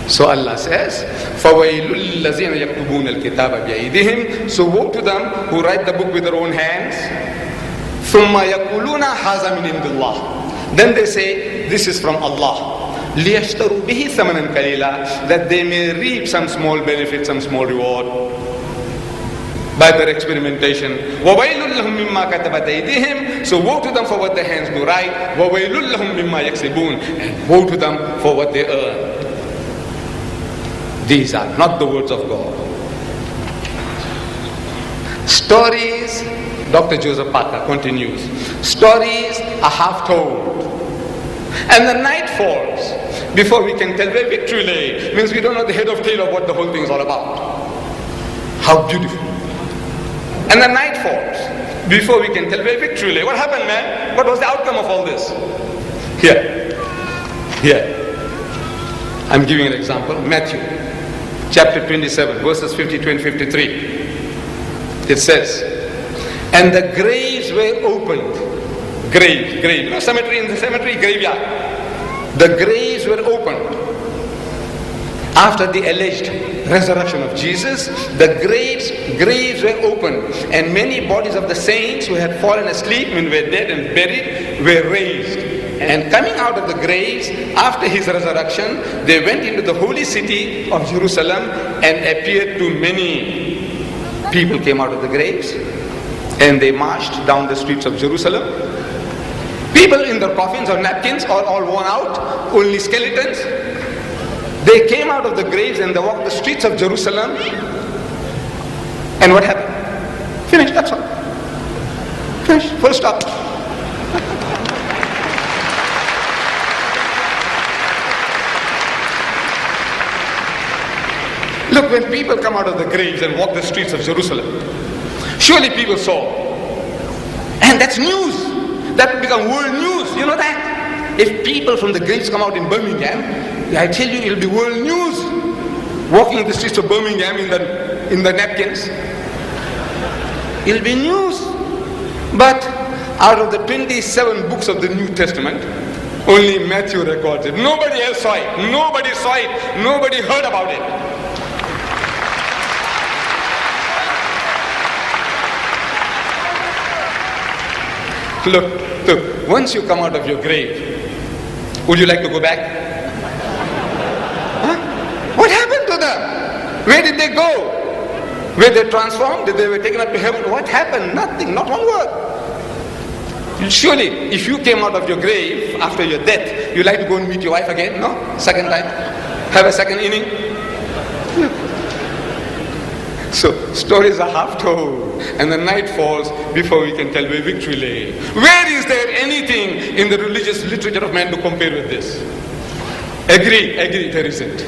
So Allah says, فَوَيْلُ الَّذِينَ يَكْتُبُونَ الْكِتَابَ بِأَيْدِهِمْ. So woe to them who write the book with their own hands. ثُمَّ يَقُولُونَ هَذَا مِنْ عِنْدِ اللَّهِ. Then they say, this is from Allah. لِيَشْتَرُوا بِهِ ثَمَنًا قَلِيلًا. That they may reap some small benefit, some small reward by their experimentation. وَوَيْلُ لَهُمْ مِمَّا كَتَبَتْ أَيْدِيهِمْ. So woe to them for what their hands do write. وَوَيْلُ لَهُمْ مِمَّا يَكْسِبُونَ. And woe to them for what they earn. These are not the words of God. Stories, Dr. Joseph Parker continues, stories are half told. And the night falls before we can tell where victory lay. Means we don't know the head of tail of what the whole thing is all about. How beautiful. And the night falls before we can tell where victory lay. What happened, man? What was the outcome of all this? Here. I'm giving an example. Matthew chapter 27, verses 52 and 53. It says, and the graves were opened. Grave. You know, cemetery, in the cemetery, graveyard. The graves were opened. After the alleged resurrection of Jesus, the graves were opened, and many bodies of the saints who had fallen asleep and were dead and buried were raised. And coming out of the graves after his resurrection, they went into the holy city of Jerusalem and appeared to many. People came out of the graves and they marched down the streets of Jerusalem. People in their coffins or napkins, all worn out, only skeletons. They came out of the graves and they walked the streets of Jerusalem. And what happened? Finished, that's all. Finished, full stop. Look, when people come out of the graves and walk the streets of Jerusalem, surely people saw. And that's news. That will become world news. You know that? If people from the graves come out in Birmingham, I tell you, it'll be world news. Walking in the streets of Birmingham in the napkins. It'll be news. But out of the 27 books of the New Testament, only Matthew records it. Nobody else saw it. Nobody saw it. Nobody heard about it. Look, once you come out of your grave, would you like to go back? Huh? What happened to them? Where did they go? Were they transformed? Did they were taken up to heaven? What happened? Nothing, not one word. Surely, if you came out of your grave after your death, you'd like to go and meet your wife again? No? Second time? Have a second inning? So, stories are half told, and the night falls before we can tell where victory lay. Where is there anything in the religious literature of man to compare with this? Agree, there isn't.